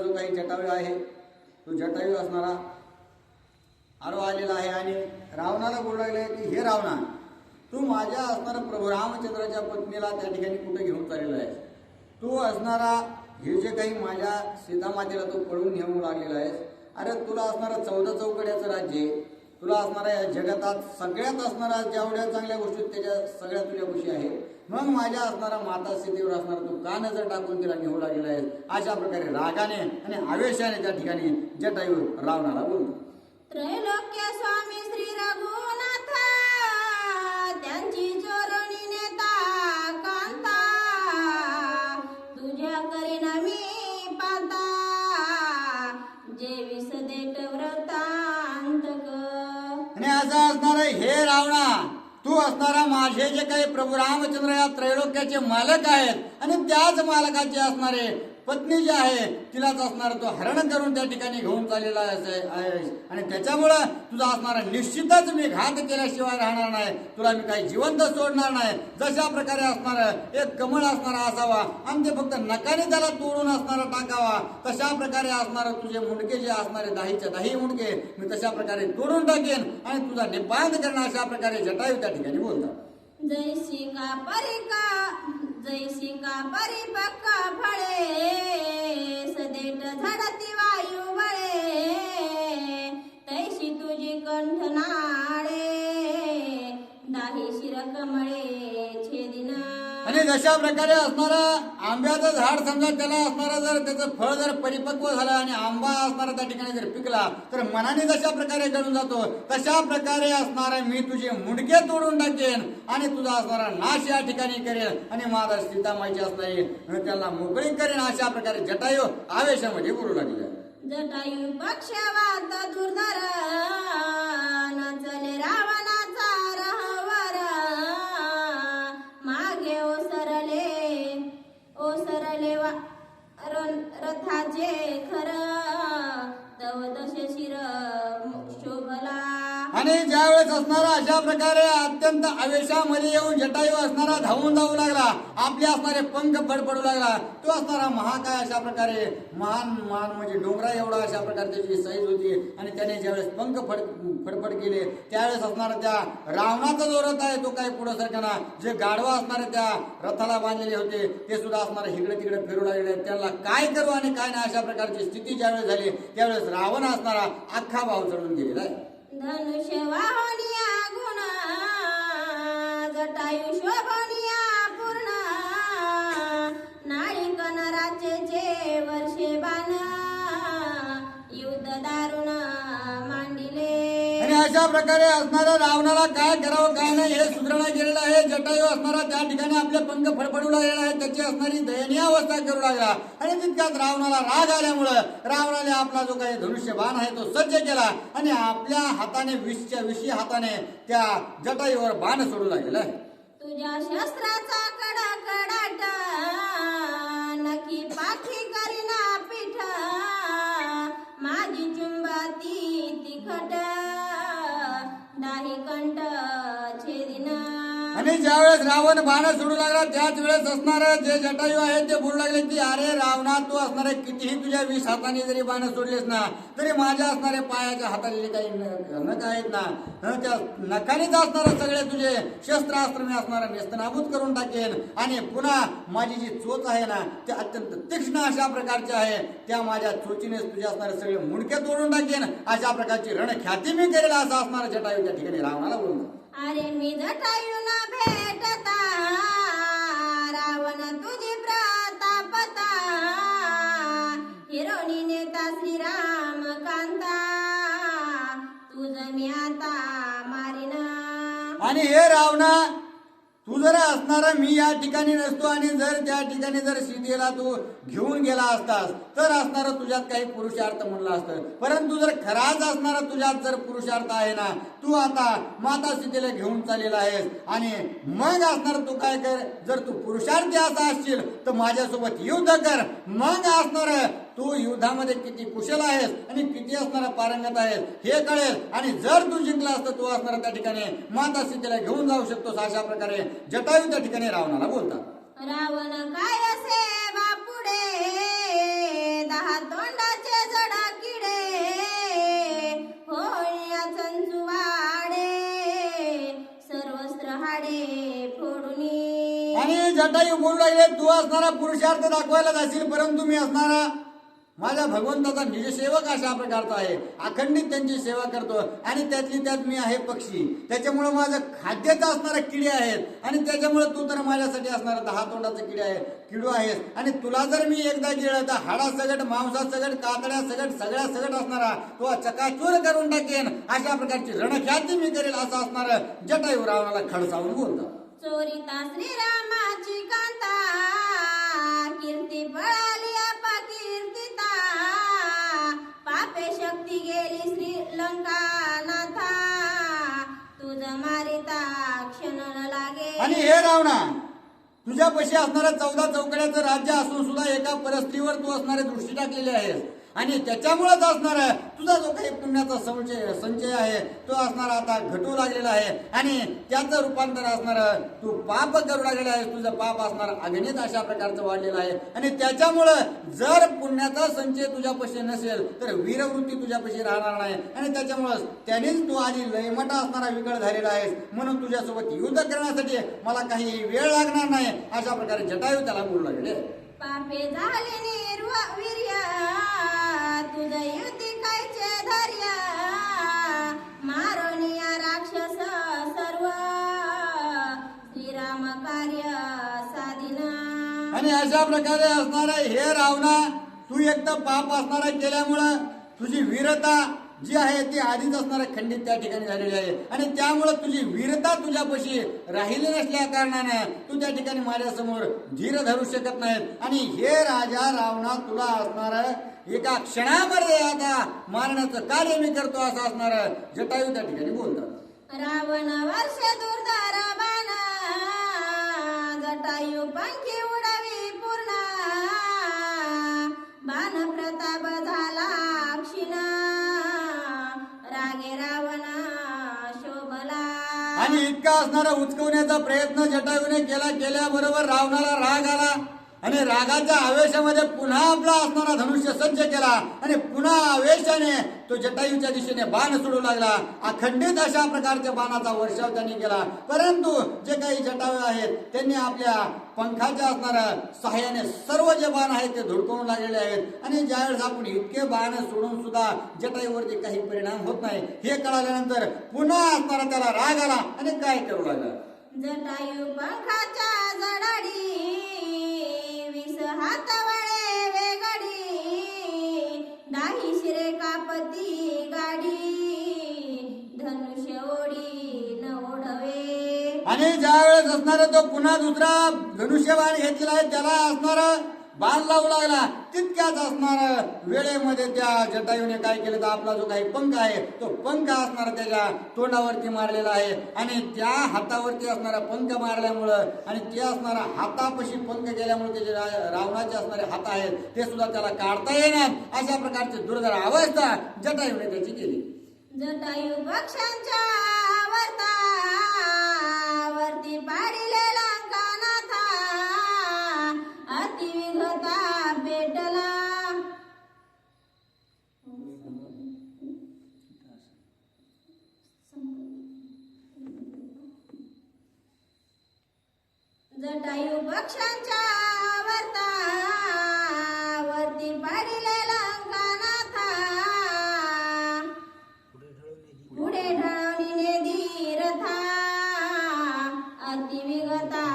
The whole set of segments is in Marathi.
जो काही जटायू आहे तो जटायू असणारा आरो आलेला आहे आणि रावणाला बोलू लागले की हे रावणा, तू माझ्या असणारा प्रभू रामचंद्राच्या पत्नीला त्या ठिकाणी कुठे घेऊन चाललेला आहेस? तू असणारा हे जे काही माझ्या सीतामातेला तू पळून घेऊन लागलेला आहेस. अरे तुला असणारा 14 चौकड्याचं राज्य आहे, तुला असणारा या जगातात सगळ्यात असणारा जेवढ्या चांगल्या गोष्टी त्याच्या सगळ्या तुझ्या गोष्टी आहेत. मग माझ्या असणारा माता सीतेवर असणारा तू का नजर टाकून तिला घेऊ लागलेला आहेस? अशा प्रकारे रागाने आणि आवेशाने त्या ठिकाणी जटायू रावणाला बोलतो. त्रैलोक्य स्वामी श्री रघुनाथ त्यांची चोरणी नेता कांता, तुझ्या करीन मी पाता जे विसदेट व्रतांतक. आणि असं असणार हे रावणा, तू असणारा माझे जे काही प्रभू रामचंद्र या त्रैलोक्याचे मालक आहेत आणि त्याच मालकाचे असणारे पत्नी जी आहे तिलाच असणार तो हरण करून त्या ठिकाणी घेऊन चाललेला आहे आणि त्याच्यामुळं तुझा असणारा निश्चितच मी घात केल्याशिवाय राहणार नाही, तुला मी काही जिवंत सोडणार नाही. जशा प्रकारे असणार एक कमळ असणारा असावा आणि ते फक्त नकाने त्याला तोडून असणारा टाकावा, तशा प्रकारे असणार तुझे मुंडके जे असणारे 10च्या 10 मुंडके मी तशा प्रकारे तोडून टाकेन आणि तुझा निपात करणं. अशा प्रकारे जटायू त्या ठिकाणी बोलतात. जैसी का परिपक्का फळे सदेट झडती वायू बळे, तैशी तुझी कंठनाळे दाही शिर कमळे छेदिन. आणि जशा प्रकारे असणारा आंब्याचं झाड समजा त्याला असणारा जर त्याचं फळ जर परिपक्व झालं आणि आंबा असणारा त्या ठिकाणी जर पिकला तर मनाने जशा प्रकारे गळून जातो तशा प्रकारे असणारा मी तुझे मुंडके तोडून टाकेन आणि तुझा असणारा नाश या ठिकाणी करेन आणि माझा सीतामाईची असणारी त्यांना मोकळी करेन. अशा प्रकारे जटायू आवेशामध्ये बोलू लागले. जटायू पक्षवात दुर्धर नचले रावणाचा रहवर, मागे ओसरले रथाचे खर तव तसे शिर शोभला. आणि ज्यावेळेस असणारा अशा प्रकारे अत्यंत आवेशामध्ये येऊन जटायू असणारा धावून जाऊ लागला, आपले असणारे पंख फडफडू लागला. तो असणारा महाकाय अशा प्रकारे मान म्हणजे डोंगरा एवढा अशा प्रकारे त्याची साईज होती आणि त्याने ज्यावेळेस पंख फडफड केले त्यावेळेस असणारा त्या रावणाचा जो रथ आहे तो काही पुढे सरकना, जे गाढवा असणारे त्या रथाला बांधलेले होते ते सुद्धा असणारे इकडे तिकडे फिरू लागले. त्यांना काय करू आणि काय नाही अशा प्रकारची स्थिती ज्यावेळेस झाली त्यावेळेस रावण असणारा अख्खा भाव चढून गेलेला आहे. धनुष्य वाहनिया गुण जटायू शोभनिया पूर्ण, नाळी कनराचे वर्षे बाण युद्ध दारुण मांडिले. आणि अशा प्रकारे असणारा रावणाला काय करावं काय नाही हे सुधारणा केलेलं आहे. जटायू असणारा त्या ठिकाणी आपले पंख फडफडू लागलेला आहे, त्याची असणारी दयनीय अवस्था करू लागला आणि तितक्यात रावणाला राग आल्यामुळं रावणाने आपला जो काही धनुष्य बाण आहे तो सज्ज केला आणि आपल्या हाताने विषी हाताने त्या जटायूवर बाण सोडू लागलेला आहे. तुझ्या शस्त्राचा कडकडाट नकी पाठी करीना पीठ, माझी चुंबाती तिखट दाही कंठ छेदिन. आणि ज्यावेळेस रावण बाण सोडू लागला त्याच वेळेस असणारे जे जटायू आहेत ते बोलू लागले की अरे रावणा, तू असणारे कितीही तुझ्या 20 हाताने जरी बाण सोडलेस ना तरी माझ्या असणारे पायाच्या हाताले काही नख आहेत ना, त्या नखानेच असणारे सगळे तुझे शस्त्रास्त्र मी असणारा नेस्तनाबूत करून टाकेन आणि पुन्हा माझी जी चोच आहे ना ते अत्यंत तीक्ष्ण अशा प्रकारचे आहे, त्या माझ्या चोचीनेच तुझे असणारे सगळे मुंडके तोडून टाकेन. अशा प्रकारची रणख्याती मी करेल असा असणारा जटायू त्या ठिकाणी रावणाला बोलतो. अरे मी जटायूला भेटता रावण तुझी प्रतापता, हिरोणी नेता श्रीराम कांता तुझ मी आता मारीन. आणि हे रावणा, तू जर असणारा मी या ठिकाणी नसतो आणि जर त्या ठिकाणी जर सीतेला तू घेऊन गेला असतास तर असणारा तुझ्यात काही पुरुषार्थ म्हणला असतं, परंतु जर खराच असणारा तुझ्यात जर पुरुषार्थ आहे ना, तू आता माता सीतेला घेऊन चाललेला आहेस आणि मग असणार तू काय कर, जर तू पुरुषार्थी असा असशील तर माझ्यासोबत युद्ध कर. मग असणार तू युद्धामध्ये किती कुशल आहेस आणि किती असणारा पारंगत आहेस हे कळेल आणि जर तू जिंकला असता तू असणार त्या ठिकाणी माता सीतेला घेऊन जाऊ शकतोस. अशा प्रकारे जटायू त्या ठिकाणी रावणाला बोलतात. रावण काय असे बापुडे 10 तोंड जटायू बोलू लागले, तू असणारा पुरुषार्थ दाखवायला जाशील, परंतु मी असणारा माझ्या भगवंताचा निजसेवक अशा प्रकारचा आहे. अखंडित त्यांची सेवा करतो आणि त्यातली त्यात मी आहे पक्षी. त्याच्यामुळं माझं खाद्याचं असणारे किडे आहेत आणि त्याच्यामुळं तू तर माझ्यासाठी असणारा 10 तोंडाचं किडू आहेस. आणि तुला जर मी एकदा गेलं तर हाडा सगट, मांसा सगट, कातड्या सगट, सगळ्या सगट असणारा तो चकाचूर करून टाकेन. अशा प्रकारची रणख्याती मी करेल असं असणार जटायू रावणाला खडसावून बोलतात. चोरिता श्रीरामाची कांता, कीर्ती पळाली अपकीर्तिता, पापे शक्ती गेली श्रीलंका नाथा, तुझ मारिता क्षण न लागे. आणि हे रावणा, तुझ्यापाशी असणाऱ्या 14 चौकड्याचं राज्य असून सुद्धा एका परस्त्रीवर तू असणारे दृष्टी टाकलेली आहेस आणि त्याच्यामुळेच असणार तुझा जो काही पुण्याचा संचय आहे तो असणार आता घटू लागलेला आहे आणि त्याचं रूपांतर असणार तू पाप करू लागलेला आहेस. तुझं पाप असणार अगणित अशा प्रकारचं वाढलेलं आहे आणि त्याच्यामुळं जर पुण्याचा संचय तुझ्यापाशी नसेल तर वीरवृत्ती तुझ्यापाशी राहणार नाही आणि त्याच्यामुळं त्यानेच तू आधी लयमटा असणारा विकळ झालेला आहेस. म्हणून तुझ्यासोबत युद्ध करण्यासाठी मला काही वेळ लागणार नाही अशा प्रकारे जटायू त्याला बोलू लागले. पापे झाले निर्वीर्य, तुझ युती कायचे धैर्य, मारोनिया राक्षस सर्व, श्रीराम कार्य साधिना. आणि अशा प्रकारे असणारा हे रावणा, तू एक तर पाप असणारा केल्यामुळं तुझी वीरता जी आहे ती आधीच असणारा खंडित त्या ठिकाणी झालेली आहे आणि त्यामुळे तुझी वीरता तुझ्यापाशी राहिली नसल्या कारणानं तू त्या ठिकाणी माझ्यासमोर धीर धरू शकत नाहीत आणि हे राजा रावणा तुला असणार एका क्षणामध्ये आता मारण्याचं कार्य मी करतो असं असणार जटायू त्या ठिकाणी बोलतात. रावण वर्ष दुर्धर बाण, जटायू पंखी उडवी पूर्ण, बाण प्रताप झाला क्षीण, रागे रावण शोभला. आणि इतका असणारा उचकवण्याचा प्रयत्न जटायूने केल्याबरोबर रावणाला राग आला आणि रागाच्या आवेशामध्ये पुन्हा आपला असणारा धनुष्य सज्ज केला आणि पुन्हा आवेशाने तो जटायूच्या दिशेने बाण सोडू लागला. अखंडित अशा प्रकारच्या बाणाचा वर्षाव त्यांनी केला. परंतु जे काही जटायू आहेत त्यांनी आपल्या पंखाच्या असणाऱ्या सहाय्याने सर्व जे बाण आहेत ते धुडकवून लागलेले आहेत आणि ज्यावेळेस आपण इतके बाण सोडून सुद्धा जटायूवरती काही परिणाम होत नाही हे कळाल्यानंतर पुन्हा असणारा त्याला राग आला आणि काय करू लागला. जटायू पंखाच्या जडाडी, विष हातवळे वेगडी, दाही शिरे कापती गाडी, धनुष्य ओढी न ओढवे. आणि ज्या वेळेस असणार तो पुन्हा दुसरा धनुष्यबाण घेतलेला आहे त्याला असणार बाण लावू लागला. तितक्याच असणार वेळेमध्ये त्या जटायूने काय केलं तर आपला जो काही पंख आहे तो पंख असणार त्याच्या तोंडावरती मारलेला आहे आणि त्या हातावरती असणारा पंख मारल्यामुळं आणि ते असणारा हातापाशी पंख गेल्यामुळे त्याचे रावणाचे असणारे हात आहेत ते सुद्धा त्याला काढता येणार अशा प्रकारची दुर्धर अवस्था जटायूने त्याची केली. जटायू पक्षांच्या वर्ता, वरती पाडिले लंकानाथा, अतिविघता पेटला. जटायू पक्षांच्या वर्ता, वरती पाडिले लंकानाथा, पुढे ढळवणी धीरथा, अतिविघता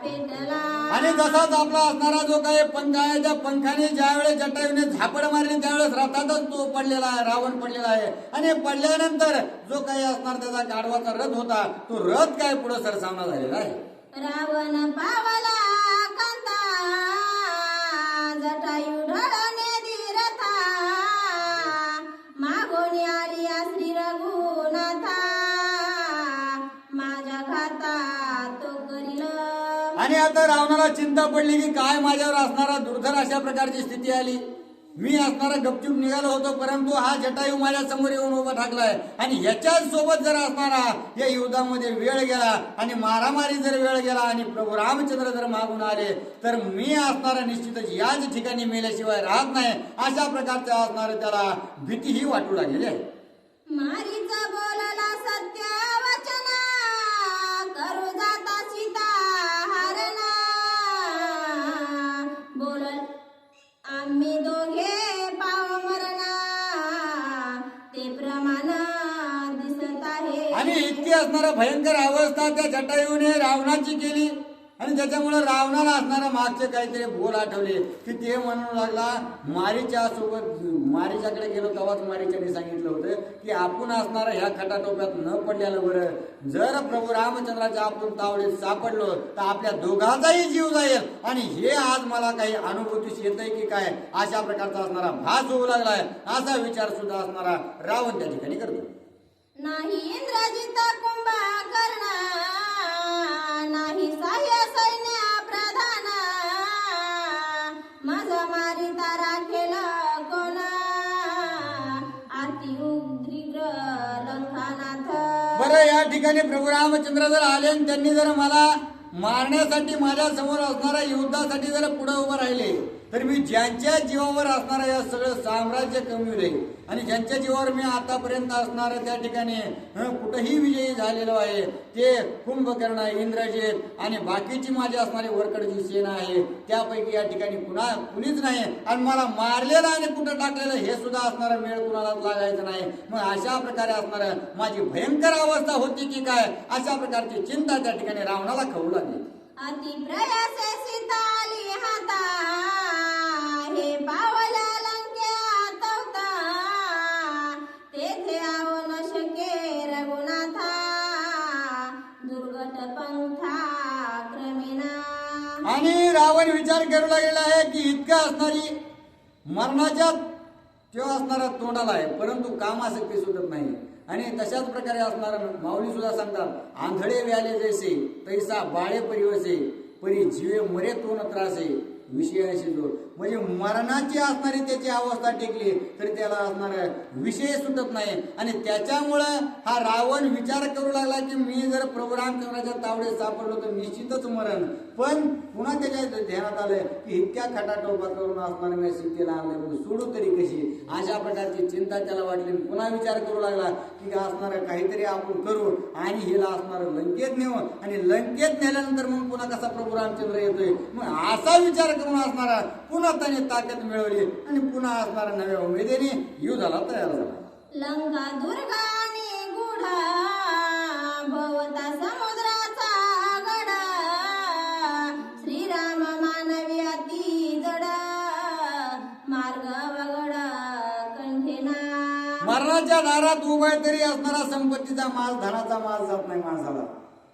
पेटला. आणि जसाच आपला असणारा जो काही पंख आहे त्या पंखाने ज्या वेळेस जटायूने झापड मारली त्यावेळेस रथातच तो पडलेला आहे, रावण पडलेला आहे आणि पडल्यानंतर जो काही असणार त्याचा गाढवाचा रथ होता तो रथ काय पुढे सरसावना झालेला आहे. रावण पावला कांता, जटायू ढळणे धीरथा, मागोनी आली श्री रघुनाथा, माझ्या घाता तो करील. आणि आता रावणाला चिंता पडली की काय माझ्यावर असणारा दुर्धर अशा प्रकारची स्थिती आली. मी असणारा गपचूप निघालो होतो परंतु हा जटायू माझ्या समोर येऊन उभा ठाकलाय आणि ह्याच्याच सोबत जर असणारा या युद्धामध्ये वेळ गेला आणि मारामारी जर वेळ गेला आणि प्रभू रामचंद्र जर मागून आले तर मी असणारा निश्चितच याच ठिकाणी मेल्याशिवाय राहत नाही अशा प्रकारचं असणारं त्याला भीतीही वाटू लागलेली आहे. मारीचा बोलला सत्य वचना, करू जाता सीता हरणा, असणारा भयंकर अवस्था त्या जटायूने रावणाची केली आणि त्याच्यामुळे रावणाला असणारा मागचे काहीतरी बोल आठवले की ते म्हणू लागला मारीच्या सोबत मारीच्याकडे गेलो तेव्हाच मारीच्याने सांगितलं होतं की आपण असणारा ह्या खटाटोप्यात न पडल्यानं बरं जर प्रभू रामचंद्राच्या आपण तावडीत सापडलो तर आपल्या दोघांचाही जीव जाईल आणि हे आज मला काही अनुभूतीस येतंय की काय अशा प्रकारचा असणारा भास होऊ लागलाय असा विचार सुद्धा असणारा रावण त्या ठिकाणी करतो. नाही इंद्रजित कुंभकर्ण नाही सहाय्य सैन्य प्रधान माझा मारिता राखेल कोण आरती उग्र लंकानाथ. बरं या ठिकाणी प्रभू रामचंद्र जर आले आणि त्यांनी जर मला मारण्यासाठी माझ्या समोर असणाऱ्या युद्धासाठी जर पुढे उभं राहिले तर मी ज्यांच्या जीवावर असणारं या सगळं साम्राज्य कमविले आणि ज्यांच्या जीवावर मी आतापर्यंत असणार त्या ठिकाणी कुठेही विजयी झालेलो आहे ते कुंभकर्ण इंद्रजित आणि बाकीची माझी असणारी वरकडची सेना आहे त्यापैकी या ठिकाणी कुणीच नाही आणि मला मारलेलं आणि कुठं टाकलेलं हे सुद्धा असणारं मेळ कुणालाच लागायचं नाही. मग अशा प्रकारे असणारं माझी भयंकर अवस्था होती की काय अशा प्रकारची चिंता त्या ठिकाणी रावणाला खाऊ लागली. अति प्रयासे सीता आली हाता हे पावल्या लंकेत होता तेथे आव न शके रघुनाथा दुर्गट पंथा क्रमेना. आणि रावण विचार करू लागलेला आहे की इतका असणारी मरणाच्या तेव्हा असणारा तोंडाला आहे परंतु कामासक्ती सुटत नाही आणि तशाच प्रकारे असणारा माऊली सुद्धा सांगतात आंधळे व्याले जैसे तैसा बाळे परिवसे परी जीवे मरे तो न त्रासे विषयाशी जोड म्हणजे मरणाची असणारी त्याची अवस्था टेकली तरी त्याला असणार विषय सुटत नाही आणि त्याच्यामुळं हा रावण विचार करू लागला की मी जर प्रभू रामचंद्राच्या तावडे सापडलो तर निश्चितच मरण. पण पुन्हा त्याच्या ध्यानात आलं की इतक्या खटाटोपा करून असणार मी सीतेला आणलं म्हणून सोडू तरी कशी अशा प्रकारची चिंता त्याला वाटली. पुन्हा विचार करू लागला की असणार काहीतरी आपण करू आणि हिला असणार लंकेत नेऊ आणि लंकेत नेल्यानंतर मग पुन्हा कसा प्रभू रामचंद्र येतोय मग असा विचार करून असणारा पुन्हा त्याने ताकद मिळवली आणि पुन्हा असणारा नव्या उमेदीने युद्धाला तयार झाला. लंका दुर्गाने गुढा भवता समुद्राचा गडा श्रीराम मानवी अति जड मार्ग वगडा कंठेना. मरणाच्या दारात उभा तरी असणारा संपत्तीचा माल धनाचा माल जात नाही माणसाला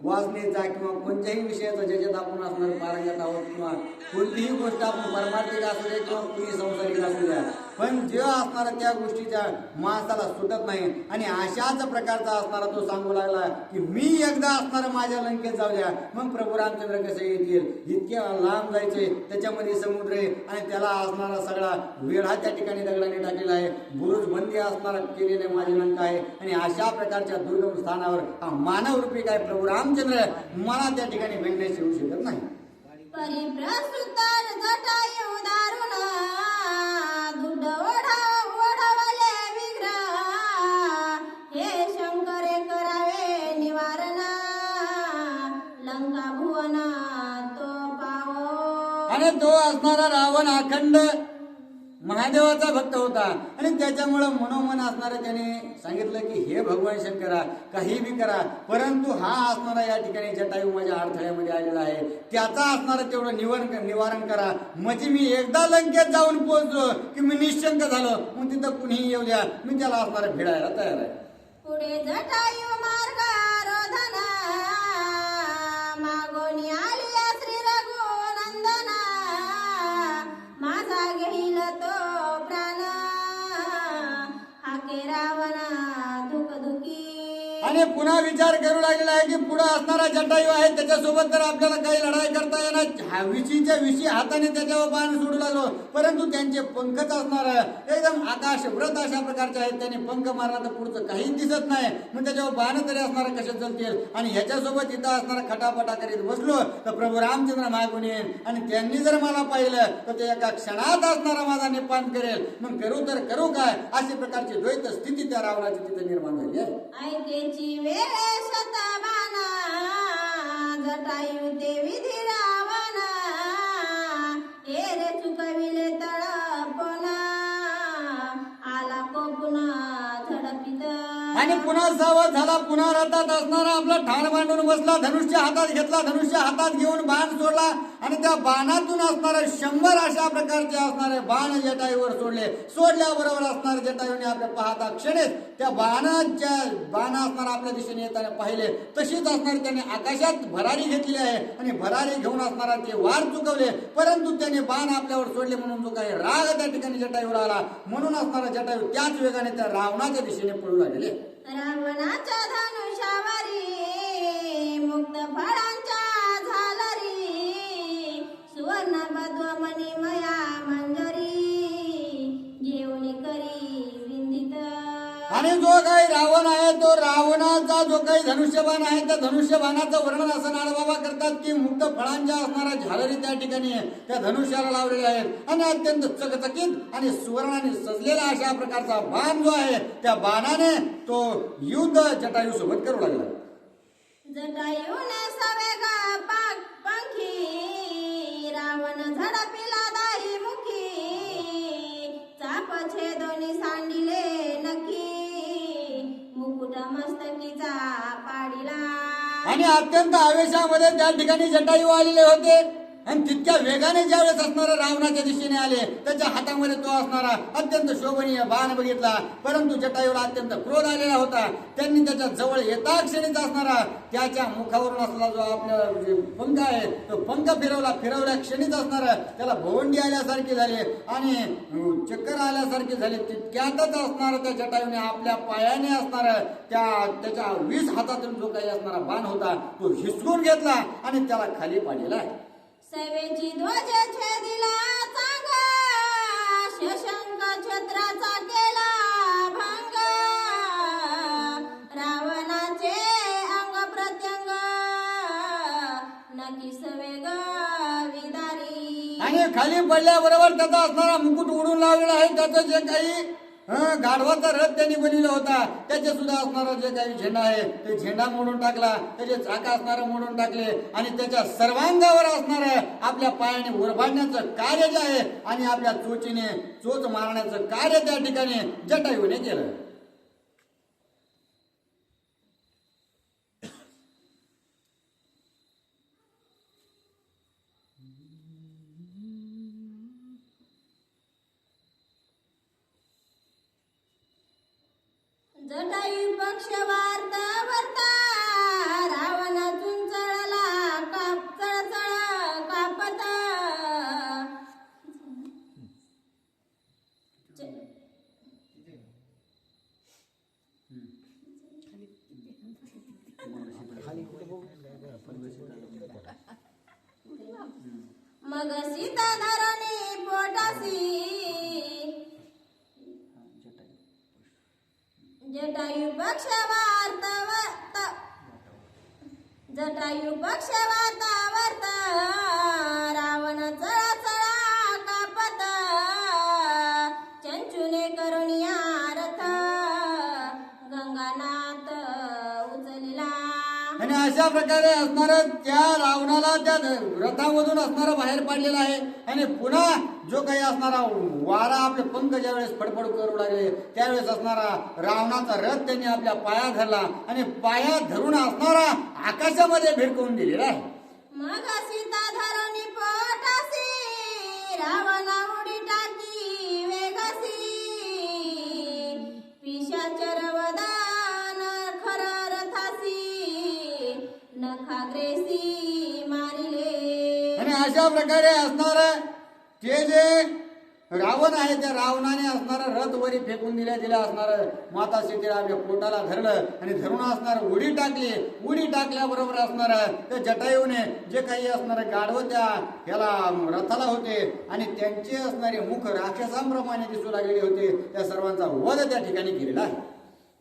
वाचनेचा किंवा कोणत्याही विषयाचा ज्याच्यात आपण असणार पारंगत आहोत किंवा कोणतीही गोष्ट आपण परमार्थिक असू द्या किंवा कुणी संसारिक असू द्या पण जेव्हा असणारा त्या गोष्टीच्या माणसाला सुटत नाही आणि अशाच प्रकारचा असणारा तो सांगू लागला की मी एकदा असणारा माझ्या लंकेत जाऊ द्या मग प्रभू रामचंद्र कसे येतील इतक्या लांब जायचे त्याच्यामध्ये समुद्र आहे आणि त्याला असणारा सगळा वेढा त्या ठिकाणी दगडाने टाकलेला आहे बुरुज बंदी असणारा केलेले माझी लंका आहे आणि अशा प्रकारच्या दुर्गम स्थानावर हा मानव रूपी काय प्रभू रामचंद्र मला त्या ठिकाणी भेटण्यास येऊ शकत नाही. परिप्रस्तुतर जटायु दारुण दुड्ड ओढवले विग्रह हे शंकरे करावे निवारण लंका भुवन तो पावो. आणि तो असणारा रावण अखंड महादेवाचा भक्त होता आणि त्याच्यामुळं मनोमन असणारं त्याने सांगितलं की हे भगवान शंकरा काही बी करा परंतु हा असणारा या ठिकाणी जटायू माझ्या अडथळ्यामध्ये आलेला आहे त्याचा असणारं तेवढं निवारण करा म्हणजे मी एकदा लंकेत जाऊन पोहोचलो की मी निशंक झालो मग तिथं कुणीही येऊ द्या मी त्याला असणारं भिडायला तयार आहे. पुढे जटायु मार्ग रोधन मागोनी आलिया श्री रघुनंदन माझा घेईल तो प्राण हाके रावण दुखदुखी. आणि पुन्हा विचार करू लागलेला आहे की पुढे असणारा जटायू आहे त्याच्यासोबत तर आपल्याला काही लढाई करता येणार विशीच्या विशी हाताने त्याच्यावर बाण सोडू लागलो परंतु त्यांचे पंखच असणार एकदम आकाश व्रत अशा प्रकारचे आहेत त्याने पंख मारला तर पुढचं काहीच दिसत नाही मग त्याच्यावर बाण तरी असणार कसे चालतील आणि ह्याच्यासोबत इथं असणारा खटापटा करीत बसलो तर प्रभू रामचंद्र मागून येईल आणि त्यांनी जर मला पाहिलं तर ते एका क्षणात असणारा माझा निपान करेल मग करू तर करू काय अशी प्रकारची द्वैत स्थिती त्या रावणाची तिथे निर्माण झाली आहे. ऐकेची वेळे शतबाना जटायु ते विधी रावण हे रे चुकविले तळपण आला कोपुन झडपित. आणि पुन्हा सावध झाला. पुन्हा रथात असणारा आपला ठाण मांडून बसला. धनुष्य हातात घेतला. धनुष्य हातात घेऊन बाण सोडला आणि त्या बाणातून असणारे 100 अशा प्रकारचे असणारे बाण जटायूवर सोडले. सोडल्याबरोबर असणारे जटायूने आपल्या पाहता क्षणेच त्या बाण असणारा आपल्या दिशेने येताना पाहिले. तशीच असणारे त्याने आकाशात भरारी घेतली आहे आणि भरारी घेऊन असणारा ते वार चुकवले. परंतु त्याने बाण आपल्यावर सोडले म्हणून जो काही राग त्या ठिकाणी जटायूवर आला म्हणून असणारा जटायू त्याच वेगाने त्या रावणाच्या दिशेने पळू लागले. रावणाच्या धनुष्यावरी मुक्त फळांच्या झालरी सुवर्ण पद्ममणी मया मंजरी घेऊन करी विंदित. आणि जो काही रावण आहे तो रावणाचा जो काही धनुष्यबाण आहे त्या धनुष्यबाणाचं वर्णन असं नाळबाबा करतात की मुक्त फळांच्या असणारा झालरी त्या ठिकाणी त्या धनुष्याला लावलेल्या आहेत आणि अत्यंत चकचकीत आणि सुवर्णाने सजलेला अशा प्रकारचा बाण जो आहे त्या बाणाने तो युद्ध जटायू सोबत करू लागला. जटायूने सवेगा पंखी रावण झडपिला दाही मुखी चाप छेदोनी सांडिले नखी मुकुट मस्तकीचा पाडिला. आणि अत्यंत आवेशामध्ये त्या ठिकाणी जटायू आलेले होते आणि तितक्या वेगाने ज्यावेळेस असणारा रावणाच्या दिशेने आले त्याच्या हातामध्ये तो असणारा अत्यंत शोभनीय बाण बघितला. परंतु जटायूला अत्यंत क्रोध आलेला होता. त्यांनी त्याच्या जवळ येता क्षणीच असणारा त्याच्या मुखावरून असलेला जो आपला पंख आहे तो पंख फिरवल्या क्षणीच असणारा त्याला भवंडी आल्यासारखे झाले आणि चक्कर आल्यासारखे झाले. तितक्यातच असणारा त्या जटायूने आपल्या पायाने असणारा त्याच्या 20 हातातून जो काही असणारा बाण होता तो हिसकून घेतला आणि त्याला खाली पाडलेला. सवेची ध्वज छेदिला चांगा शशंक छत्राचा केला भंग रावणाचे अंग प्रत्यंग नकी सवेग विदारी. आणि खाली पडल्याबरोबर त्याचा असणारा मुकुट उडून लावलेला आहे. त्याचं जे काही गाढवाचा रथ त्यांनी बनविला होता त्याचे सुद्धा असणारा जे काही झेंडा आहे ते झेंडा मोडून टाकला. त्याचे चाका असणारे मोडून टाकले आणि त्याच्या सर्वांगावर असणारं आपल्या पायाने उरबाडण्याचं कार्य जे आहे आणि आपल्या चोचीने चोच मारण्याचं कार्य त्या ठिकाणी जटायूने केलं. जटायू पक्ष वार्ता वर्ता रावणातून चळला चळचळ कापत मग सीता धरणी पोटासी जटायू पक्ष वार्ता रावण चळा चळा कापत चंचुने करुणिया रथ गंगानाथ उचलला. आणि अशा प्रकारे असणारं त्या रावणाला त्या रथामधून असणारा बाहेर पाडलेला आहे. आणि पुन्हा जो काही असणारा वारा आपले पंख ज्यावेळेस फडफड करू लागले त्यावेळेस असणारा रावणाचा रथ त्यांनी आपल्या पाया धरला आणि पाया धरून असणारा आकाशामध्ये भिरकवून दिलेला आहे. मग सीता धरणी पोटासी रावणा उडी टाकी वेगासी पिशाचर वदान खर रथासी नखाग्रेसी मारिले. आणि अशा प्रकारे असणार ते जे रावण आहे त्या रावणाने असणारा रथ वरी फेकून दिल्या असणार माता सीतेला आपल्या पोटाला धरलं आणि धरून असणार उडी टाकली. उडी टाकल्याबरोबर असणार त्या जटायूने जे काही असणार गाढव त्या ह्याला रथाला होते आणि त्यांचे असणारे मुख राक्षसांप्रमाणे दिसू लागलेले होते. त्या सर्वांचा वध त्या ठिकाणी केलेला आहे.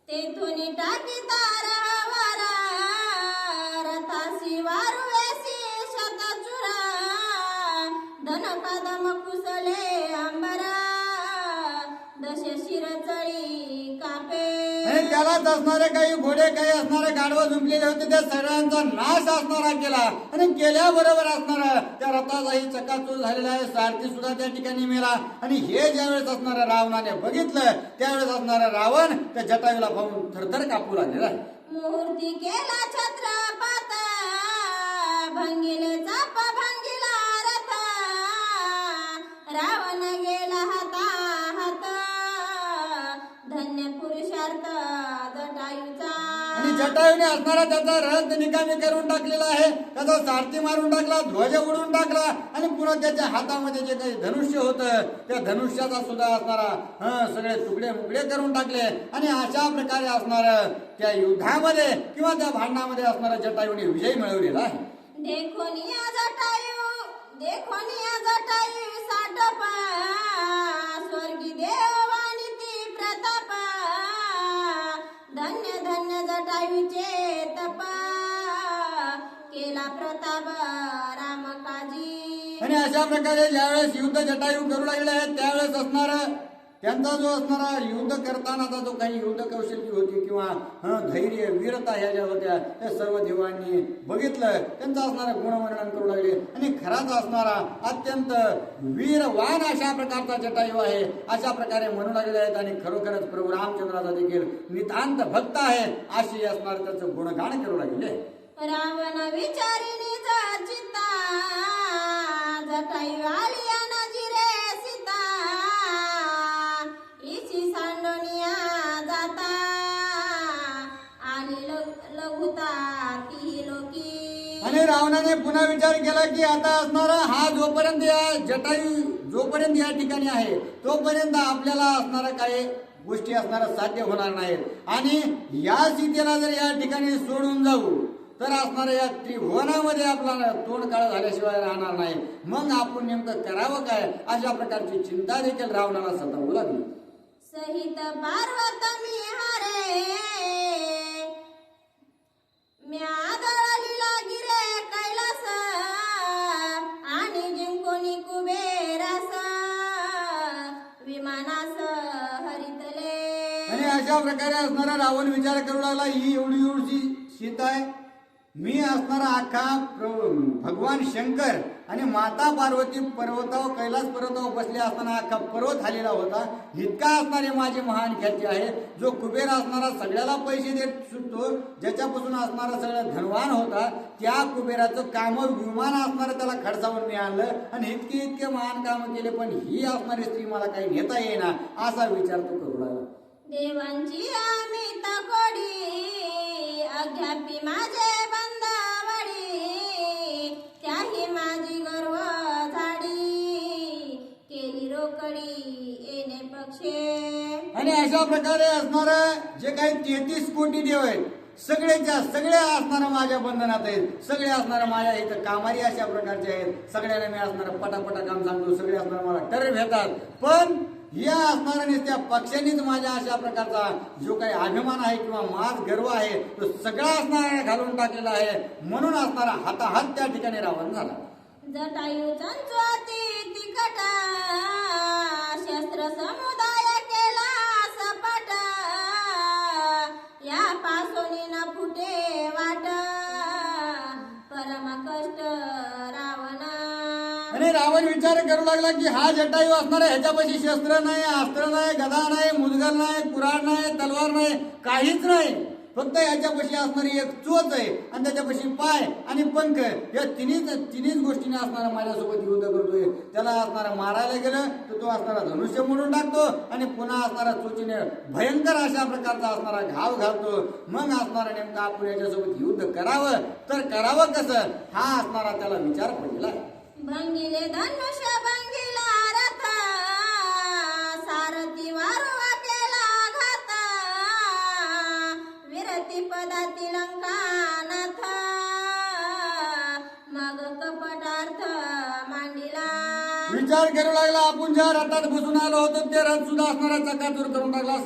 तेथून टाकी तारा वारा रथासी वारुवेसी शतचुरा धन कदम कुसले अंबरा दश शिर चळी कापे. त्यालाच असणारे काही घोडे काही असणारे गाढवं जुंपलेले होते त्या सगळ्यांचा नाश असणारा केला आणि केल्याबरोबर असणारा त्या रथाचाही चकाचूर झालेला आहे. सारथी सुद्धा त्या ठिकाणी मेला आणि हे ज्यावेळेस असणाऱ्या रावणाने बघितलं त्यावेळेस असणारा रावण त्या जटायूला पाहून थरथर कापू लागलेला आहे. मूर्ती केला छत्रपत भंगिले चाप भंगिला रथ रावण गेला हातात धन्य पुरुषार्थ जटायूचा. आणि जटायूने असणारा त्याचा रथ निकामी करून टाकलेला आहे. त्याचा सारथी मारून टाकला, ध्वज उडवून टाकला आणि पुन्हा त्याच्या हातामध्ये जे काही धनुष्य होतं त्या धनुष्याचा सुद्धा असणारा सगळे तुकडे मुकडे करून टाकले आणि अशा प्रकारे असणार त्या युद्धामध्ये किंवा त्या भांडणामध्ये असणारा जटायूने विजय मिळवलेला आहे. देखोनिया जटायू साडप स्वर्गी देवानी ती प्रताप धन्य धन्य जटायूचे तप केला प्रताप राम काजी. आणि अशा प्रकारे ज्यावेळेस युद्ध जटायू करू लागले आहेत त्यावेळेस असणार त्यांचा जो असणारा युद्ध करतानाचा जो काही युद्ध कौशल्य होती किंवा धैर्य वीरता ह्या ज्या होत्या त्या सर्व देवांनी बघितलं. त्यांचं असणारं गुणवर्णन करू लागले आणि खराच असणारा अत्यंत वीरवान अशा प्रकारचा जटायू आहे अशा प्रकारे म्हणू लागले आहेत. आणि खरोखरच प्रभू रामचंद्राचा देखील नितांत भक्त आहे अशी असणार त्याचं गुणगान करू लागले. रावण विचारिणी चित्ता जटायू आली नजिरे सीता इची सांडोनिया जाता आणि लघुता ती लोकी. आणि रावणाने पुन्हा विचार केला की आता असणारा हा जोपर्यंत या जटायू जोपर्यंत या ठिकाणी आहे तोपर्यंत आपल्याला असणारा काही गोष्टी असणारा साध्य होणार नाहीत आणि या सीतेला जर या ठिकाणी सोडून जाऊ तर असणाऱ्या या त्रिभुवनामध्ये आपला तोंड काळ झाल्याशिवाय राहणार नाही. मग आपण नेमकं करावं काय अशा प्रकारची चिंता देखील रावणाला सतावू लागली. सहित पार्वती हारे म्यादळलीला गिरे कैलास आणि जिंकोनी कुबेरास विमानास हरितले. आणि अशा प्रकारे असणारा रावण विचार करू लागला ही एवढी एवढी सीता आहे मी असणारा अख्खा भगवान शंकर आणि माता पार्वती पर्वतावर कैलास पर्वतावर बसले असताना अख्खा पर्वत आलेला होता. इतका असणारे माझे महान ख्याती आहे. जो कुबेर असणारा सगळ्याला पैसे देत सुटतो ज्याच्यापासून असणारा सगळा धनवान होता त्या कुबेराचं काम विमान असणारं त्याला खडसावून मी आणलं आणि इतके महान काम केले पण ही असणारी स्त्री मला काही नेता येईना असा विचार तो करू लागला. देवांची आम्ही तकोडी अघ्यापी माझे बंदावडी त्याही माझी गर्व झाडी केली रोकडी येणे पक्षे. आणि अशा प्रकारे असणार जे काही 33 कोटी देव आहेत सगळे असणारा माझ्या बंधनात आहेत. सगळे असणारा माझ्या इथं कामारी अशा प्रकारचे आहेत. सगळ्यांना मी असणारा पटापटा काम सांगतो. सगळे असणारा मला टर्फ घेतात पण या असणाऱ्या त्या पक्षांनीच माझ्या अशा प्रकारचा जो काही अभिमान आहे किंवा माझ गर्व आहे तो सगळा असणारा घालून टाकलेला आहे. म्हणून असणारा हाताहात त्या ठिकाणी रावण झाला. जटायू चंचवाती तिकट शस्त्र समुदाय केला सपाट या पासोनी न फुटे वाट परम कष्ट रावण. आणि रावण विचार करू लागला की हा जटायू असणार ह्याच्यापाशी शस्त्र नाही अस्त्र नाही गदा नाही मुदगल नाही कुऱ्हाड नाही तलवार नाही काहीच नाही. फक्त ह्याच्यापाशी असणारी एक चोच आहे आणि त्याच्यापाशी पाय आणि पंख या तिन्हीच गोष्टीने असणारा माझ्यासोबत युद्ध करतोय. त्याला असणारा मारायला गेलं तर तो असणारा धनुष्य मोडून टाकतो आणि पुन्हा असणारा चोचीने भयंकर अशा प्रकारचा असणारा घाव घालतो. मग असणारा नेमका आपण याच्यासोबत युद्ध करावं तर करावं कसं हा असणारा त्याला विचार पडलेला. भंगिले धनुष्य भंगिला रथ सारथी वारुवा केला घात विरती पदाती लंकानाथ मग कपटार्थ मांडिला. विचार करू लागला आपण ज्या रथात बसून आलो होतो ते रथ सुद्धा असणारा चकाचूर करून टाकला.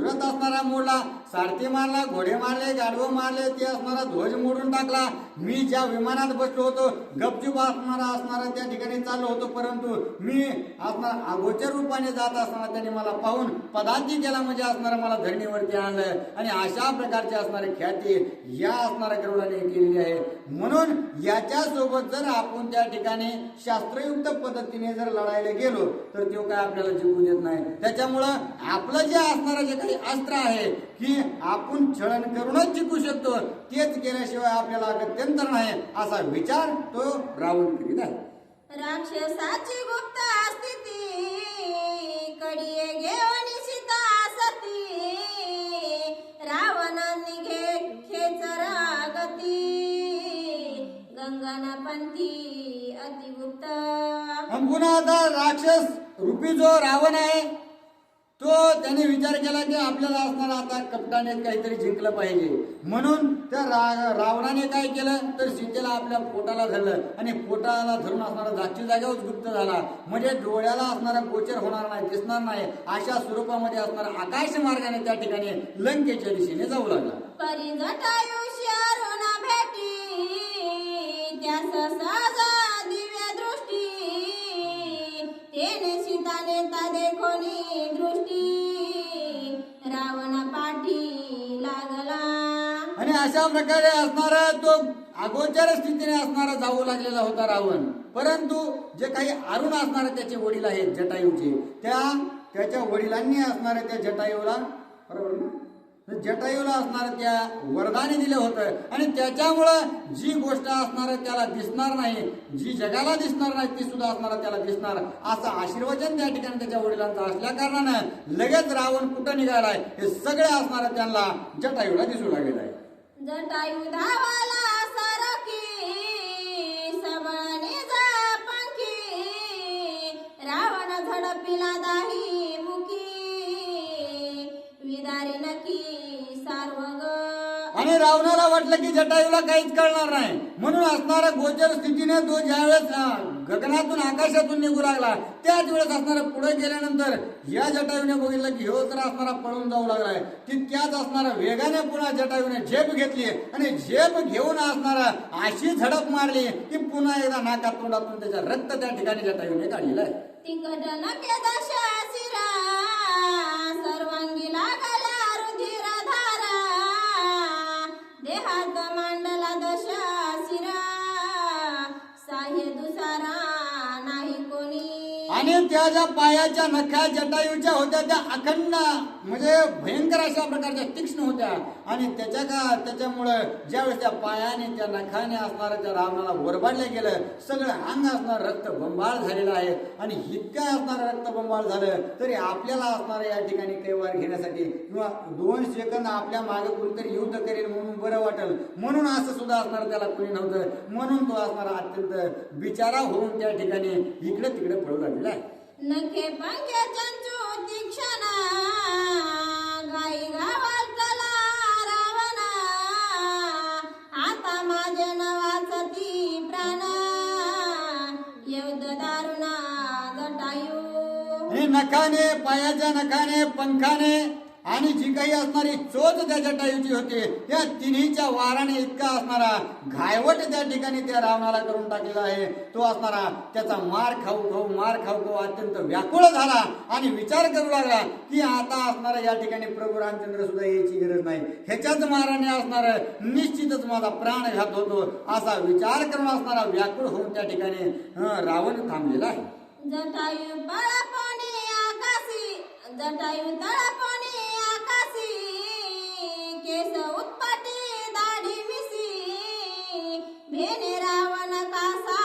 रथ असणारा मोडला सारथी मारला, घोडे मारले, गाढवं मारले, ते असणारा ध्वज मोडून टाकला. मी ज्या विमानात बसलो होतो गपचूप असणारा त्या ठिकाणी चाललो होतो, परंतु मी असणार अगोचर रूपाने जात असताना त्यांनी मला पाहून पदाती केला, म्हणजे असणारा मला धरणीवरती आणलं. आणि अशा प्रकारची असणारी ख्याती या असणाऱ्या गरुडाने केलेली आहे. म्हणून याच्या सोबत जर आपण त्या ठिकाणी शास्त्रयुक्त पद्धतीने जर लढायला गेलो तर तो काय आपल्याला जिंकू देत नाही. त्याच्यामुळं आपलं जे असणारं जे काही अस्त्र आहे की आपण छळण करूनच जिंकू शकतो, तेच केल्याशिवाय आपल्याला गत्यंतर नाही असा विचार तो रावण करीत आहे. राक्षसाची गुप्त स्थिती कडिये घेऊन सीता सती रावणाने खेचरा गती गंगनपंथी अतिगुप्त. पुन्हा आता राक्षस रूपी जो रावण आहे तो त्याने विचार केला की आपल्याला असणारा आता कपटाने काहीतरी जिंकलं पाहिजे. म्हणून त्या रावणाने काय केलं तर सीतेला आपल्या पोटाला धरलं आणि पोटाला धरून असणारा जागची जागेवर गुप्त झाला, म्हणजे डोळ्याला असणारा गोचर होणार नाही, दिसणार नाही अशा स्वरूपामध्ये असणारा आकाश मार्गाने त्या ठिकाणी लंकेच्या दिशेने जाऊ लागला. परिजटायुष्य अरुणा भेटी त्यास सहजा दिव्य दृष्टी तेने सीता नेता देखोनी दृष्टी रावण पाठी लागला. आणि अशा प्रकारे असणारा तो अगोचर स्थितीने असणारा जाऊ लागलेला होता रावण. परंतु जे काही अरुण असणारे त्याचे वडील आहेत जटायूचे, त्याच्या वडिलांनी असणाऱ्या त्या जटायूला बरोबर ना जटायूला असणार त्या वरदाने दिलं होतं. आणि त्याच्यामुळं जी गोष्ट असणार त्याला दिसणार नाही, जी जगाला दिसणार नाही ती सुद्धा असणार त्याला दिसणार असं आशीर्वचन त्या ठिकाणी त्याच्या वडिलांचं असल्या कारणानं लगेच रावण कुठं निघालाय हे सगळे असणार त्यांना जटायूला दिसू लागेल आहे. जटायू धावाला सरकी सबळाने जा पंखी रावण झडपिला दाही मुखी विदारी नकी सार्वग. आणि रावणाला वाटलं की जटायूला काहीच कळणार नाही, म्हणून असणाऱ्या गोचर स्थितीने तो ज्यावेळेस गगनातून आकाशातून निघू लागला त्याच वेळेस असणारा पुढे गेल्यानंतर या जटायूने बघितलं की हो तर असणारा पळून जाऊ लागलाय. तितक्याच असणारा वेगाने पुन्हा जटायूने झेप घेतली आणि झेप घेऊन असणारा अशी झडप मारली की पुन्हा एकदा नाकात तोंडातून त्याच्या रक्त त्या ठिकाणी जटायूने काढलेलं आहे. तिकट नके दशा शिरा सर्वांगी लागला रुधिर धारा देहात मांडला दशा शिरा साह्य दुसारा नाही कोणी. आणि त्या ज्या पायाच्या नख्या जटायूच्या होत्या त्या अखंड म्हणजे भयंकर अशा प्रकारच्या तीक्ष्ण होत्या. आणि त्याच्यामुळं ज्यावेळेस त्या पायाने त्या नखाने असणाऱ्या त्या रावणाला वरबाडलं गेलं, सगळं अंग असणार रक्तबंबाळ झालेलं आहे. आणि इतकं असणारं रक्तबंबाळ झालं तरी आपल्याला असणारं या ठिकाणी कैवार घेण्यासाठी किंवा 2 सेकंद आपल्या मागे कोणीतरी युद्ध करेल म्हणून बरं वाटेल म्हणून असं सुद्धा असणार त्याला कोणी नव्हतं. म्हणून तो असणारा अत्यंत बिचारा होऊन त्या ठिकाणी इकडे तिकडे पळू लागलेला आहे. नखे पंखे चंचू तीक्षणा गाई गावात चला रावणा आता माझे नवाचती प्राण युद्ध दारुणा जटायू. आणि नखाने पायाच्या नखाने पंखाने आणि जी काही असणारी चोच त्या जटायूची होती त्या तिन्हीच्या वाराने इतका असणारा घायवट त्या ठिकाणी त्या रावणाला करून टाकलेला आहे. तो असणारा त्याचा मार खाऊ अत्यंत व्याकुळ झाला आणि विचार करू लागला की आता असणारा या ठिकाणी प्रभू रामचंद्र सुद्धा यायची गरज नाही, ह्याच्याच माराने असणार निश्चितच माझा प्राण घात होतो असा विचार करून असणारा व्याकुळ होऊन त्या ठिकाणी रावण थांबलेला आहे. जटायू बळापणे आकाशी जटायू तळापणे आकाशी केस उत्पाटी दाढी मिसी भेने रावण कासा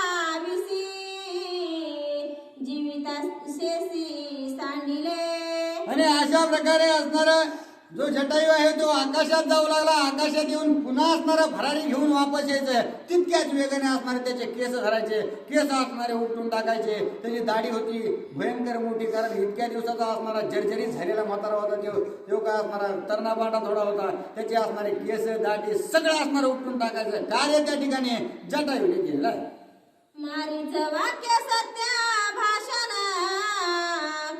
विसी जीविता शेसी सांडिले. आणि अशा प्रकारे असणारा जो जटायू आहे तो आकाशात जाऊ लागला. आकाशात येऊन पुन्हा असणारा भरारी घेऊन वापस यायचं. तितक्याच वेगाने असणारे त्याचे केस धरायचे, केस असणारे उपटून टाकायचे. त्याची दाढी होती भयंकर मोठी, कारण इतक्या दिवसाचा असणारा जर्जरीत झालेला म्हातारा होता तो काय असणारा तरणा बांडा थोडा होता. त्याचे असणारे केस दाढी सगळं असणारं उपटून टाकायचं कार्य त्या ठिकाणी जटायूने केलेलं आहे. मारीचं वाक्य सत्य भाषण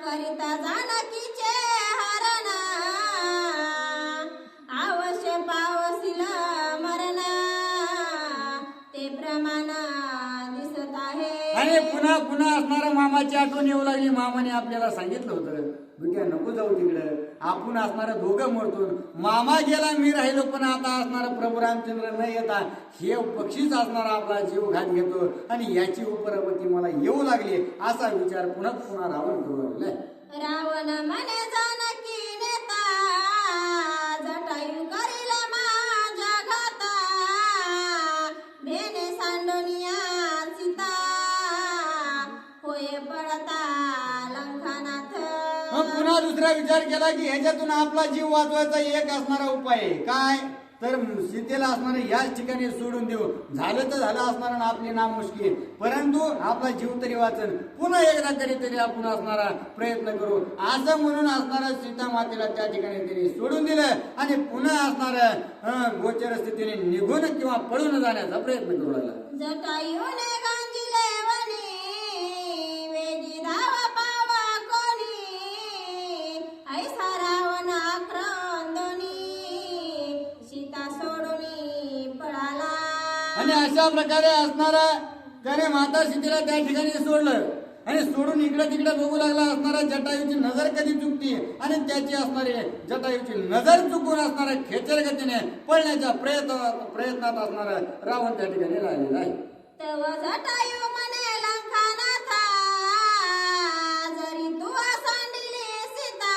करिता जानकीचे हरण पुन्हा पुन्हा असणारा मामाची आठवण येऊ लागली. मामाने आपल्याला सांगितलं होतं बिट्या नको जाऊ तिकडं, आपण असणारं दोघं मरतून. मामा गेला मी राहिलो, पण आता असणारा प्रभू रामचंद्र न येता हे पक्षीच असणारा आपला जीव घात घेतो आणि याची उपरपती मला येऊ लागली असा विचार पुन्हा पुन्हा रावण करू लागलाय. रावण म्हणे जानकी नेता जटायू करील माझ्या घाता भेने सांडोनिया सीता होय पडता लंकानाथ. मग पुन्हा दुसरा विचार केला की ह्याच्यातून आपला जीव वाचवायचा एक असणारा उपाय आहे. काय तर सीतेला असणारे याच ठिकाणी सोडून देऊ. झालं तर झालं असणार ना आपली नामुष्की, परंतु आपला जीव तरी वाचन. पुन्हा एकदा कधीतरी आपण असणारा प्रयत्न करू असं म्हणून असणारा सीता मातेला त्या ठिकाणी त्यांनी सोडून दिलं आणि पुन्हा असणाऱ्या गोचर स्थितीने निघून किंवा पळून जाण्याचा प्रयत्न करू लागला. जटायूने गांजिले वनी वेगी धावा पावा कोणी ऐसा रावण आक्रंदोनी सीता सोडून पळाला. आणि अशा प्रकारे असणारा त्याने माता सीतेला त्या ठिकाणी सोडलं आणि सोडून इकडे तिकडे बघू लागला. असणारा जटायूची नजर कधी चुकती आणि त्याची असणारी जटायूची नजर चुकून असणारा खेचर गतीने पळण्याच्या प्रयत्नात असणारा रावण त्या ठिकाणी राहिलेला आहे. तव जटायू म्हणे लंकानाथा जरी तू सांडिली सीता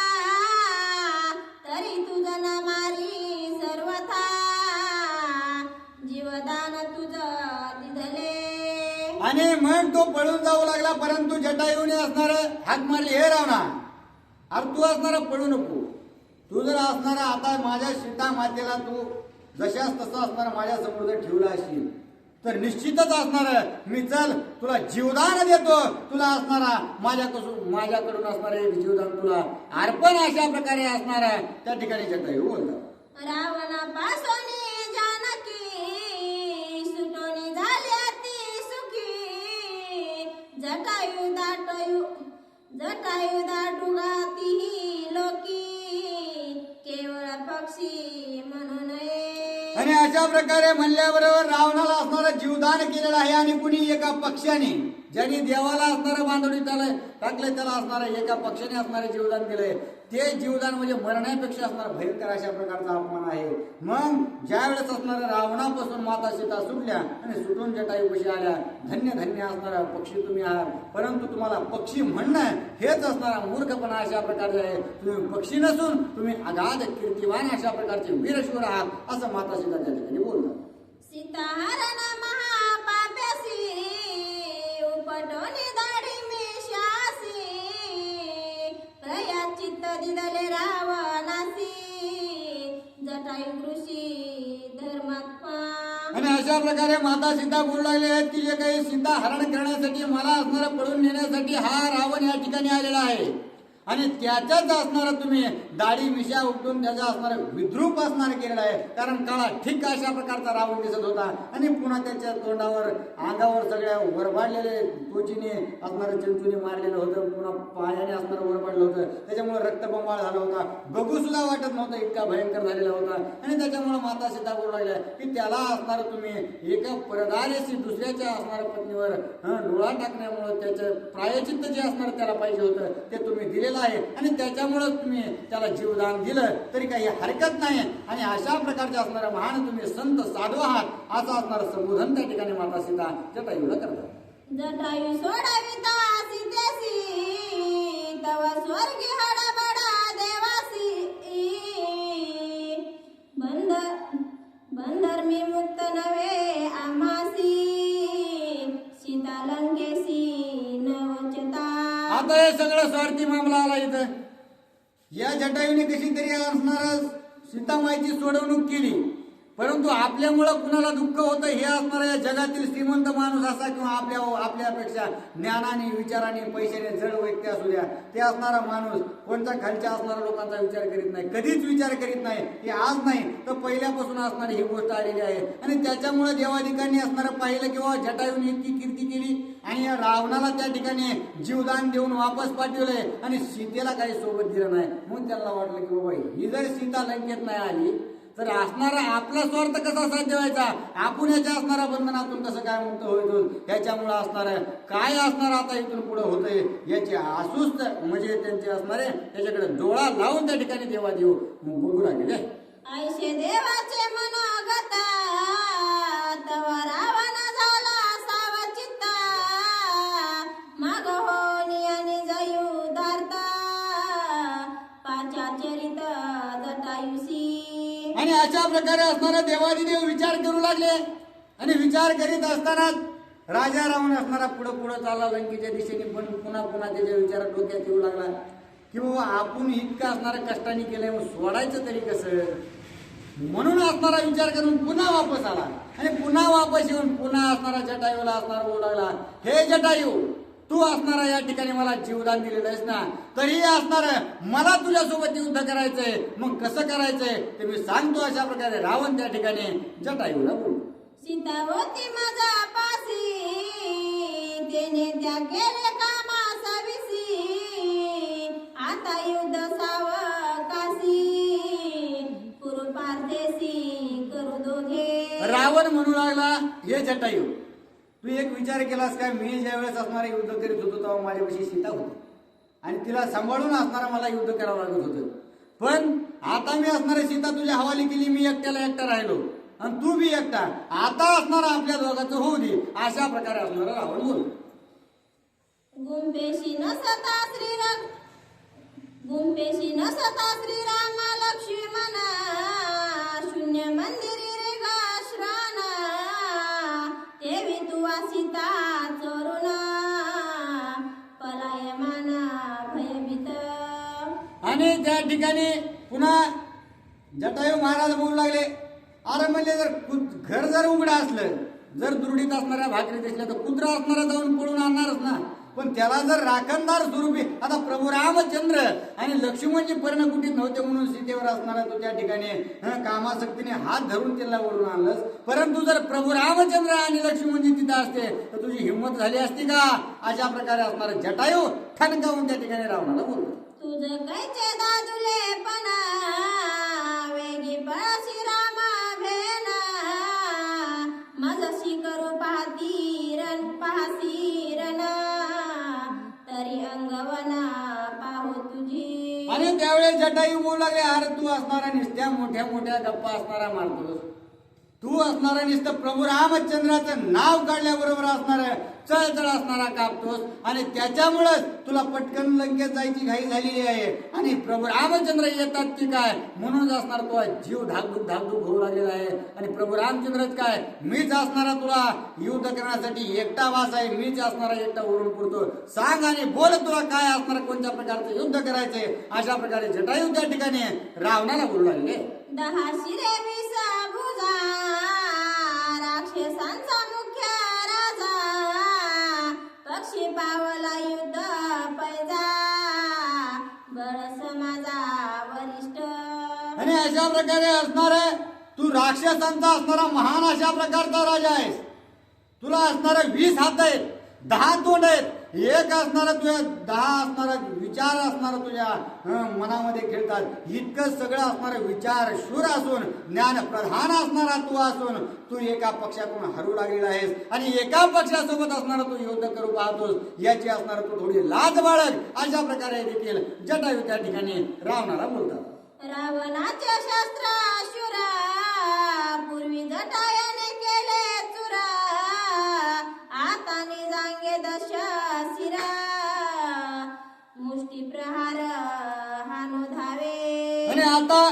तरी तुझं न मारी सर्वथा जीवदान तुझं दिधले. आणि मग तो पळून जाऊ लागला, परंतु जटायूने असणार हाक मारली, हे रावणा अरे तू असणारा पळू नको. तू जर असणारा आता माझ्या सीता मातेला तू जशास तसा असणारा माझ्या समोर जर ठेवला असशील तर निश्चितच असणार मी चल तुला जीवदान देतो. तुला असणारा माझ्याकडून असणारे एक जीवदान तुला अर्पण अशा प्रकारे असणारा त्या ठिकाणी जटायू बोलतात. रावणापासून जानकी सुटोनी झाली अति सुखी जटायू दाटू गाती लोकी केवळ पक्षी म्हणून. आणि अशा प्रकारे म्हणल्याबरोबर रावणाला असणारं जीवदान केलेलं आहे आणि कुणी एका पक्षाने ज्यांनी देवाला असणारं बांधवणी त्याला टाकलं त्याला असणारं एका पक्षाने असणारे जीवदान दिलंय. ते जीवदान म्हणजे मरण्यापेक्षा असणार भयंकर अशा प्रकारचा अपमान आहे. मग ज्या वेळेस असणाऱ्या रावणापासून माता सीता सुटल्या आणि सुटून जटायूपाशी आल्या, धन्य धन्य असणारा पक्षी तुम्ही आहात, परंतु तुम्हाला पक्षी म्हणणं हेच असणारा मूर्खपणा अशा प्रकारचे आहे. तुम्ही पक्षी नसून तुम्ही अगाध कीर्तिवान अशा प्रकारचे वीरश्वर आहात असं माता सीता त्या ठिकाणी बोलतात. सीता हरण महापाप्यासी उपटोनी दाढी मिशासी प्रयाचित्त दिदले रावणासी जटायू कृषी धर्मात्मा. आणि अशा प्रकारे माता सीता बोलू लागले आहेत की जे काही सीता हरण करण्यासाठी मला असणारा पळून नेण्यासाठी हा रावण या ठिकाणी आलेला आहे आणि त्याच्याच असणारा तुम्ही दाढी मिशा उपटून त्याचा असणारा विद्रूप असणार केलेला आहे. कारण काळा ठीक अशा प्रकारचा रावण दिसत होता आणि पुन्हा त्याच्या तोंडावर अंगावर सगळ्या वरबाडलेले तोचीने असणारं चिंचुने मारलेलं होतं, पुन्हा पायाने असणारं वरबाडलं होतं, त्याच्यामुळे रक्तबंबाळ झाला होता, बघू सुद्धा वाटत नव्हतं इतका भयंकर झालेला होता. आणि त्याच्यामुळे माता सीता बोलू लागल्या की त्याला असणारं तुम्ही एका परदारेशी दुसऱ्याच्या असणाऱ्या पत्नीवर डोळा टाकण्यामुळे त्याचं प्रायचित्त जे असणार त्याला पाहिजे होतं ते तुम्ही दिले आहे आणि त्याच्यामुळे तुम्ही त्याला जीवदान दिलं तरी काही हरकत नाही. आणि अशा प्रकारचे असणाऱ्या महान तुम्ही संत साधू आहात असं असणारं संबोधन त्या ठिकाणी माता सीता जटायूला करतात. जटायू सोडाविता सीतेसी तव स्वर्गी हडबडा देवासी बंधर मी मुक्त नवे आमासी सीता लंकेसी नवचता. आता हे सगळं स्वार्थी मामला आला इथं. या जटायूने कशी तरी असणार सीतामाईची सोडवणूक केली, परंतु आपल्यामुळं कुणाला दुःख होतं हे असणारा या जगातील श्रीमंत माणूस असा किंवा आपल्यापेक्षा ज्ञानाने विचाराने पैशाने जड व्यक्ती असू द्या ते असणारा माणूस कोणत्या खालच्या असणाऱ्या लोकांचा विचार करीत नाही, कधीच विचार करीत नाही. हे आज नाही तर पहिल्यापासून असणारी ही गोष्ट आलेली आहे. आणि त्याच्यामुळे देवाधिकांनी असणारं पाहिलं किंवा जटायूने इतकी कीर्ती केली आणि या रावणाला त्या ठिकाणी जीवदान देऊन वापस पाठवलंय आणि सीतेला काही सोबत दिलं नाही. म्हणून त्यांना वाटलं की बाबा ही जर सीता लंकेत नाही आली तर असणारा आपला स्वार्थ कसा साध्य व्हायचा, आपण याच्या असणाऱ्या बंधनातून कसं काय मुक्त होईल, ह्याच्यामुळे असणारं काय असणार आता इथून पुढे होतंय याची आसूस म्हणजे त्यांचे असणारे त्याच्याकडे डोळा लावून त्या ठिकाणी देवादेव बघू लागले. ऐशे देवाचे मनोगत तवा रावण झाला सावचित्ता मग होनी आणि जयू दार्ता पाचाचरित जटायुसी. आणि अशा प्रकारे असणारा देवादिदेव विचार करू लागले आणि विचार करीत असतानाच राजा रावण असणारा पुढं पुढं चालला लंकेच्या दिशेने, पण पुन्हा पुन्हा त्याच्या विचारात डोक्यात येऊ लागला की बाबा आपण इतकं असणारं कष्टाने केलंय मग सोडायचं तरी कसं, म्हणून असणारा विचार करून पुन्हा वापस आला आणि पुन्हा वापस येऊन पुन्हा असणारा जटायूला असणारा बोलू लागला, हे जटायू तू असणारा या ठिकाणी मला जीवदान दिलेलं आहेस ना, तरी असणार मला तुझ्यासोबत युद्ध करायचंय, मग कसं करायचंय ते मी सांगतो. अशा प्रकारे रावण त्या ठिकाणी जटायूला बोलतो. सीता होती माझा पासी तेने त्या केले कामा सविसी आता युद्ध सावकाशी कुरु पारदेशी करू दोघे. रावण म्हणू लागला, हे जटायू तू एक विचार केलास काय, मी ज्या वेळेस असणारा युद्ध करीत होतो तेव्हा माझ्यापाशी सीता होती आणि तिला सांभाळून असणारा मला युद्ध करावं लागत होतं, पण आता मी असणारी सीता तुझ्या हवाली केली, मी एकट्याला एकटा राहिलो आणि तू बी एकटा, आता असणारा आपल्या दोघांचं होऊ दे. अशा प्रकारे असणारा रावण बोल. गुंपेशी नसता श्रीराम लक्ष्मण शून्य मंदिरी रे गाश्रान तेवी तू सीता चोरून पलायमान भयभीत. आणि त्या ठिकाणी पुन्हा जटायू महाराज बोलू लागले, अरे म्हणजे जर घर जर उघडं असलं, जर दुर्डीत असणाऱ्या भाकरी दिसल्या तर कुत्रा असणारा जाऊन पळून आणणारच ना, पण त्याला जर राखणदार स्वरूपी आता प्रभू रामचंद्र आणि लक्ष्मणजी पर्णकुटीत नव्हते म्हणून सीतेवर असणारा तू त्या ठिकाणी कामासक्तीने हात धरून त्याला वरून आणलंस, परंतु जर प्रभू रामचंद्र आणि लक्ष्मणजी तिथं असते तर तुझी हिंमत झाली असती का. अशा प्रकारे असणारा जटायू ठणकावून त्या ठिकाणी रावणाला बोलतो, तुझं कैचे दादुले पण वेगी पळशी रामा भेन मजशी करू पाहसीरन तरी अंगवना पाहू तुझी. आणि त्यावेळेस जटायू बोलू लागले, अरे तू असणारा नुसत्या मोठ्या मोठ्या गप्पा असणारा मारतोस, तू असणारा नुसतं प्रभू रामचंद्राचं नाव काढल्याबरोबर असणारा चळचळ असणारा कापतोस आणि त्याच्यामुळेच तुला पटकन लंकेत जायची घाई झालेली आहे आणि प्रभू रामचंद्र येतात की काय म्हणून असणार तुला जीव धाकधूक होऊ लागलेला आहे. आणि प्रभू रामचंद्रच काय, मीच असणारा तुला युद्ध करण्यासाठी एकटा वास आहे, मीच असणारा एकटा ओढून पुरतो, सांग आणि बोल तुला काय असणार, कोणत्या प्रकारचं युद्ध करायचंय. अशा प्रकारे जटायू त्या ठिकाणी रावणाला बोलू लागले, 10 शिरे 20 भुजा राक्षसांचा मुख्य राजा पक्षी पावला युद्ध पैजा बळ समाजा वरिष्ठ. आणि अशा प्रकारे असणार तू राक्षसांचा असणारा महान अशा प्रकारचा राजा आहेस, तुला असणारे 20 हात आहेत, 10 तोंड आहेत, एक असणारा तुझ्या 10 असणारा विचार असणारा तुझ्या मनामध्ये खेळतात, इतकं सगळं असणारं विचार शूर असून ज्ञान प्रधान असणारा तू असून तू एका पक्षातून हरू लागलेला आहेस आणि एका पक्षासोबत असणारा तू युद्ध करू पाहतोस, याची असणारा तू थोडी लाज बाळग. अशा प्रकारे देखील जटायू त्या ठिकाणी रावणाला बोलतात. रावणाचे शस्त्र अशुरा पूर्वी जटायाने केले चुरा आता निजांगे दश शिरा मुष्टी प्रहार हानो धावे. आणि आता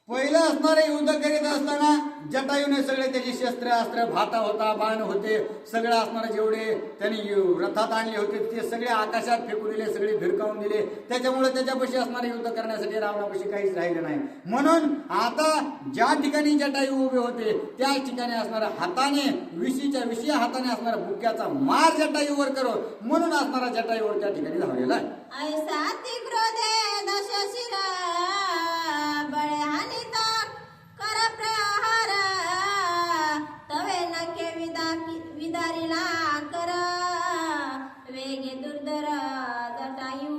पहिलं असणारे युद्ध करीत असताना जटायूने सगळे त्याची शस्त्र अस्त्र भाता होता, बाण होते, सगळं असणारे जेवढे त्यांनी रथात आणले होते ते सगळे आकाशात फेकून दिले, सगळे भिरकावून दिले. त्याच्यामुळे त्याच्यापाशी असणारे युद्ध करण्यासाठी रावणापाशी काहीच राहिलं नाही. म्हणून आता ज्या ठिकाणी जटायू उभे होते त्याच ठिकाणी असणारा हाताने विशी हाताने असणारा बुक्याचा मार जटायूवर करो म्हणून असणारा जटायूवर त्या ठिकाणी धावलेला आहे. ऐसा तिक्रोधे दश शिरा बळे हानिता कर प्रहार तवे नके विदारिला कर वेगे दुर्धर जटायू.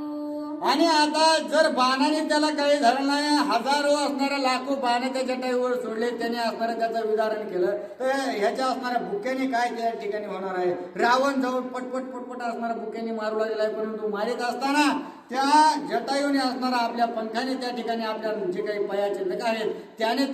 आणि आता जर बाणाने त्याला काही झालं नाही, हजारो असणाऱ्या लाखो बाण त्याच्या जटायूवर सोडले, त्याने असणारं त्याचं विदारण केलं, तर ह्याच्या असणाऱ्या बुक्याने काय त्या ठिकाणी होणार आहे? रावण जाऊन पटपट पटपट असणाऱ्या बुक्याने मारू लागलेला आहे, परंतु मारित असताना त्या जटायूने असणारा आपल्या पंखाने त्या ठिकाणी आपल्या जे काही पायाचे नख आहेत त्याने